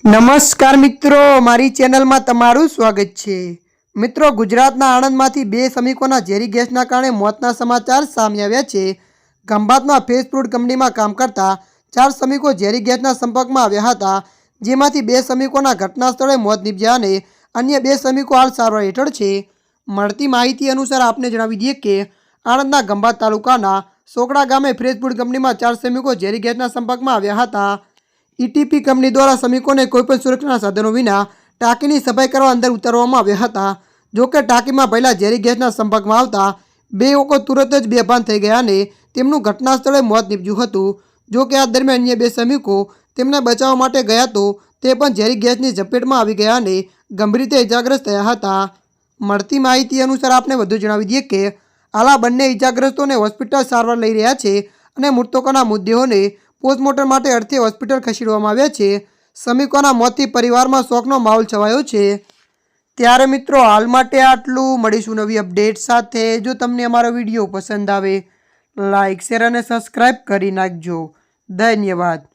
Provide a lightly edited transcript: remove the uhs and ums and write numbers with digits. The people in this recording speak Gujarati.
નમસ્કાર મિત્રો, મારી ચેનલમાં તમારું સ્વાગત છે। મિત્રો, ગુજરાતના આણંદમાંથી બે શ્રમિકોના ઝેરી ગેસના કારણે મોતના સમાચાર સામે આવ્યા છે। ખંભાતમાં ફાસ્ટ ફૂડ કંપનીમાં કામ કરતા 4 શ્રમિકો ઝેરી ગેસના સંપર્કમાં આવ્યા હતા, જેમાંથી 2 શ્રમિકોના ઘટના સ્થળે મોત નીપજ્યા અને અન્ય 2 શ્રમિકો હાલ સારવાર હેઠળ છે। મળતી માહિતી અનુસાર આપને જણાવી દઈએ કે આણંદના ખંભાત તાલુકાના સોકડા ગામે ફાસ્ટ ફૂડ કંપનીમાં 4 શ્રમિકો ઝેરી ગેસના સંપર્કમાં આવ્યા હતા। ईटीपी कंपनी द्वारा श्रमिकों ने कोईपण सुरक्षा साधनों विना टाँकी की सफाई करवा अंदर उतारवामां आव्या हता। जो कि टाँकी में भरेला झेरी गैसना संपर्क में आवता बे लोको तुरंत ज बेभान थई गया अने तेमनुं घटना स्थळे मौत निपज्युं हतुं। जो कि आ दरमियान अन्य 2 श्रमिको तेमने बचाववा माटे गया तो ते पण झेरी गैसनी झपेटमां आवी गया अने गंभीर रीते इजाग्रस्त थया हता। मळती माहिती अनुसार आपने वधु जणावी दीए के हाल आ बंने इजाग्रस्तोने होस्पिटल सारवार लई रह्या छे अने मृतकोना मृतदेहोने पोस्टमोर्टम माटे अर्थी होस्पिटल खसेडवामां આવ્યા છે। શ્રમિકોના મોતથી પરિવારમાં શોકનો માહોલ છવાયો છે। ત્યારે મિત્રો, હાલ માટે આટલું। મળીશું નવી અપડેટ સાથે। જો તમને અમારો વિડીયો પસંદ આવે, લાઇક, શેર અને સબસ્ક્રાઇબ કરી નાખજો। ધન્યવાદ।